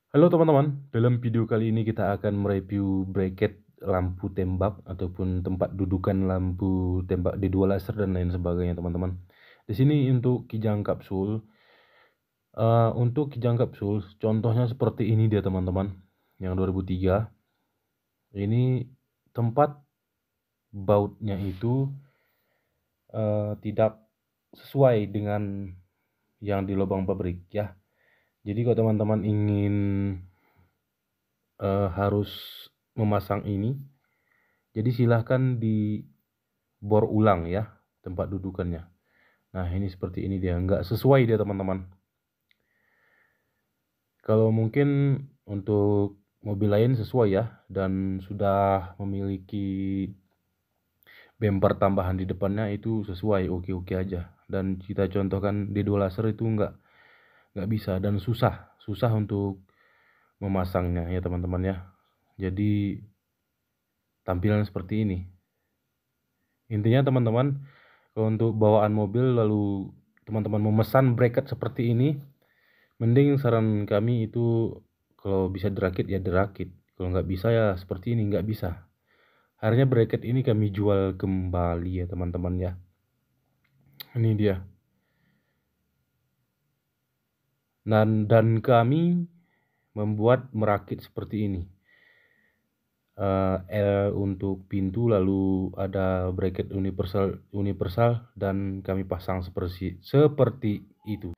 Halo teman-teman, dalam video kali ini kita akan mereview bracket lampu tembak ataupun tempat dudukan lampu tembak D2 laser dan lain sebagainya teman-teman. Di sini untuk kijang kapsul, contohnya seperti ini dia teman-teman, yang 2003. Ini tempat bautnya itu tidak sesuai dengan yang di lubang pabrik ya. Jadi kalau teman-teman ingin harus memasang ini, jadi silahkan dibor ulang ya tempat dudukannya. Nah ini seperti ini dia, nggak sesuai dia teman-teman. Kalau mungkin untuk mobil lain sesuai ya, dan sudah memiliki bumper tambahan di depannya itu sesuai, oke-oke aja. Dan kita contohkan D2 laser itu nggak bisa dan susah untuk memasangnya ya teman-teman ya. Jadi tampilan seperti ini. Intinya teman-teman, kalau untuk bawaan mobil lalu teman-teman memesan bracket seperti ini, mending saran kami itu kalau bisa dirakit ya dirakit. Kalau nggak bisa ya seperti ini, nggak bisa. Akhirnya bracket ini kami jual kembali ya teman-teman ya. Ini dia. Dan kami membuat merakit seperti ini. L untuk pintu, lalu ada bracket universal dan kami pasang seperti itu.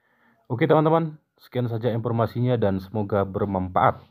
Oke teman-teman, sekian saja informasinya dan semoga bermanfaat.